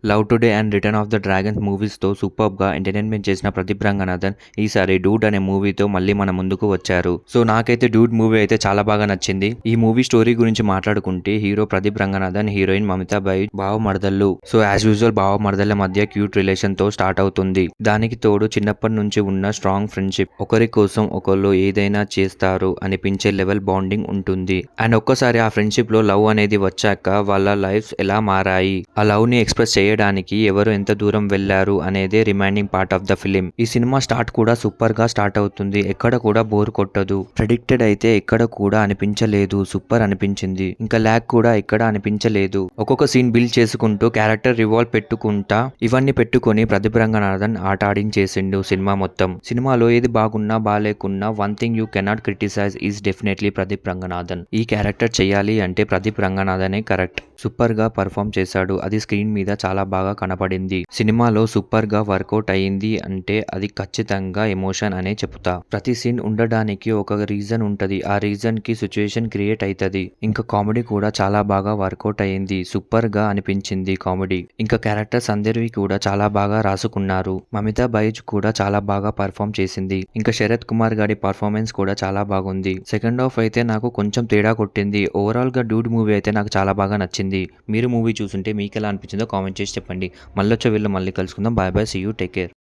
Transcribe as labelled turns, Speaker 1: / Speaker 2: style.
Speaker 1: Love today and return of the dragons మూవీస్తో సూపర్బ్గా entertainment చేసిన ప్రదీప్ రంగనాథన్ ఈసారి డూడ్ అనే మూవీతో మళ్ళీ మన ముందుకు వచ్చారు. సో నాకైతే డూడ్ మూవీ అయితే చాలా బాగా నచ్చింది. ఈ మూవీ స్టోరీ గురించి మాట్లాడుకుంటే హీరో ప్రదీప్ రంగనాథన్, హీరోయిన్ మమితా బాయ్ బావ మరదళ్ళు. సో యాజ్ యూజువల్ బావ మరదళ్ళ మధ్య క్యూట్ రిలేషన్ తో స్టార్ట్ అవుతుంది. దానికి తోడు చిన్నప్పటి నుంచి ఉన్న స్ట్రాంగ్ ఫ్రెండ్షిప్, ఒకరి కోసం ఒకళ్ళు ఏదైనా చేస్తారు అనిపించే లెవెల్ బాండింగ్ ఉంటుంది. అండ్ ఒక్కసారి ఆ ఫ్రెండ్షిప్ లో లవ్ అనేది వచ్చాక వాళ్ళ లైఫ్స్ ఎలా మారాయి, ఆ లవ్ ని ఎక్స్ప్రెస్ చేయడానికి ఎవరు ఎంత దూరం వెళ్లారు అనేదే remaining part of the film. ఈ సినిమా స్టార్ట్ కూడా సూపర్ గా స్టార్ట్ అవుతుంది. ఎక్కడ కూడా బోర్ కొట్టదు. ప్రెడిక్టెడ్ అయితే ఎక్కడ కూడా అనిపించలేదు, సూపర్ అనిపించింది. ఇంకా ల్యాగ్ కూడా ఎక్కడ అనిపించలేదు. ఒక్కొక్క సీన్ బిల్డ్ చేసుకుంటూ క్యారెక్టర్ రివాల్వ్ పెట్టుకుంటా ఇవన్నీ పెట్టుకొని ప్రదీప్ రంగనాథన్ ఆట ఆడించేసిండు సినిమా మొత్తం. సినిమాలో ఏది బాగున్నా బాలేకున్నా one thing you cannot criticize is definitely Pradeep Ranganathan. ఈ క్యారెక్టర్ చేయాలి అంటే ప్రదీప్ రంగనాథనే కరెక్ట్. సూపర్ గా పర్ఫామ్ చేశాడు. అది స్క్రీన్ మీద చాలా బాగా కనపడింది. సినిమాలో సూపర్ గా వర్కౌట్ అయింది అంటే అది ఖచ్చితంగా ఎమోషన్ అనే చెప్తా. ప్రతి సీన్ ఉండడానికి ఒక రీజన్ ఉంటది. ఆ రీజన్ కి సిచ్యుయేషన్ క్రియేట్ అవుతుంది. ఇంకా కామెడీ కూడా చాలా బాగా వర్కౌట్ అయింది. సూపర్ గా అనిపించింది కామెడీ. ఇంకా క్యారెక్టర్స్ అందరివి కూడా చాలా బాగా రాసుకున్నారు. మమితా బైజ్ కూడా చాలా బాగా పర్ఫామ్ చేసింది. ఇంకా శరత్ కుమార్ గారి పర్ఫార్మెన్స్ కూడా చాలా బాగుంది. సెకండ్ హాఫ్ అయితే నాకు కొంచెం తేడా కొట్టింది. ఓవరాల్ గా డూడ్ మూవీ అయితే నాకు చాలా బాగా నచ్చింది. మీరు మూవీ చూస్తుంటే మీకు ఎలా అనిపించిందో కామెంట్ చేసి చెప్పండి. మళ్ళొచ్చే వీళ్ళు మళ్ళీ కలుసుకుందాం. Bye bye, see you, take care.